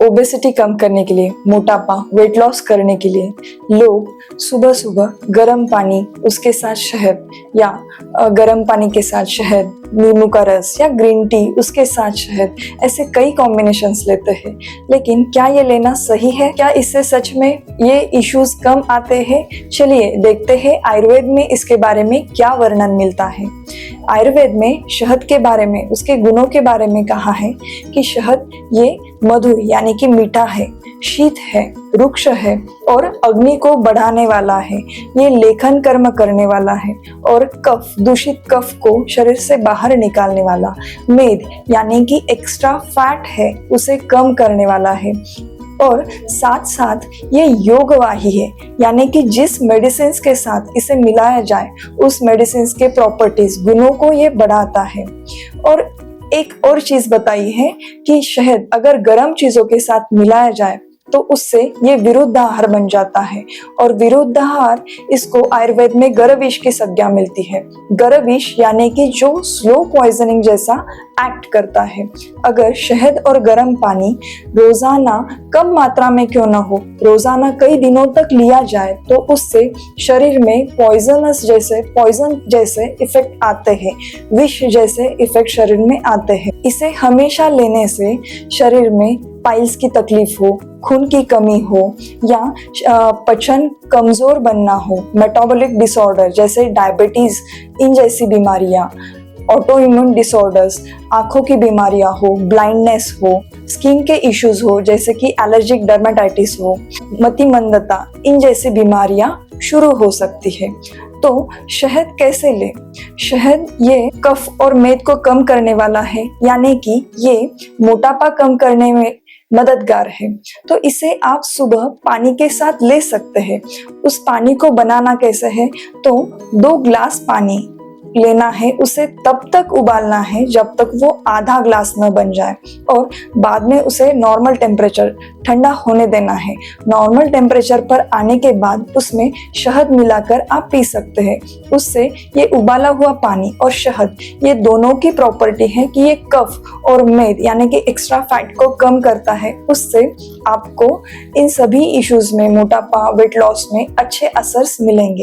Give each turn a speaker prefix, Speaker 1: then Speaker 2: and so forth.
Speaker 1: Obesity कम करने के लिए, मोटापा, वेट लॉस करने के लिए लोग सुबह सुबह गर्म पानी उसके साथ शहद या गर्म पानी के साथ शहद, नींबू का रस या ग्रीन टी उसके साथ शहद, ऐसे कई कॉम्बिनेशंस लेते हैं। लेकिन क्या ये लेना सही है? क्या इससे सच में ये इश्यूज कम आते हैं? चलिए देखते हैं आयुर्वेद में इसके बारे में क्या वर्णन मिलता है। आयुर्वेद में शहद के बारे में, उसके गुणों के बारे में कहा है कि शहद ये मधुर यानी कि मीठा है, शीत है, रुक्ष है और अग्नि को बढ़ाने वाला है। ये लेखन कर्म करने वाला है और कफ, दूषित कफ को शरीर से बाहर निकालने वाला। मेद यानी कि एक्स्ट्रा फैट है, उसे कम करने वाला है और साथ साथ ये योगवाही है, यानी कि जिस मेडिसिन के साथ इसे मिलाया जाए उस मेडिसिन के प्रॉपर्टीज, गुणों को ये बढ़ाता है। और एक और चीज बताई है कि शहद अगर गर्म चीजों के साथ मिलाया जाए तो उससे ये विरुद्ध आहार बन जाता है और विरुद्ध आहार, इसको आयुर्वेद में गर्भविष की संज्ञा मिलती है। गर्भविष यानी कि जो स्लो पॉइजनिंग जैसा एक्ट करता है। अगर शहद और गर्म पानी रोजाना कम मात्रा में क्यों ना हो, रोजाना कई दिनों तक लिया जाए तो उससे शरीर में पॉइजन जैसे इफेक्ट आते हैं, विष जैसे इफेक्ट शरीर में आते हैं। इसे हमेशा लेने से शरीर में पाइल्स की तकलीफ हो, खून की कमी हो या पचन कमजोर बनना हो, मेटाबॉलिक डिसऑर्डर जैसे डायबिटीज, इन जैसी बीमारियां, ऑटो इम्यून डिसऑर्डर्स, आंखों की बीमारियां हो, ब्लाइंडनेस हो, स्किन के इश्यूज हो जैसे कि एलर्जिक डर्मेटाइटिस हो, मतिमंदता, इन जैसी बीमारियां शुरू हो सकती है। तो शहद कैसे लें? शहद ये कफ और मेद को कम करने वाला है, यानी कि ये मोटापा कम करने में मददगार है। तो इसे आप सुबह पानी के साथ ले सकते हैं। उस पानी को बनाना कैसे है? तो 2 ग्लास पानी लेना है, उसे तब तक उबालना है जब तक वो आधा ग्लास न बन जाए और बाद में उसे नॉर्मल टेम्परेचर, ठंडा होने देना है। नॉर्मल टेम्परेचर पर आने के बाद उसमें शहद मिलाकर आप पी सकते हैं। उससे ये उबाला हुआ पानी और शहद, ये दोनों की प्रॉपर्टी है कि ये कफ और मेद यानी कि एक्स्ट्रा फैट को कम करता है। उससे आपको इन सभी इश्यूज में, मोटापा, वेट लॉस में अच्छे असर मिलेंगे।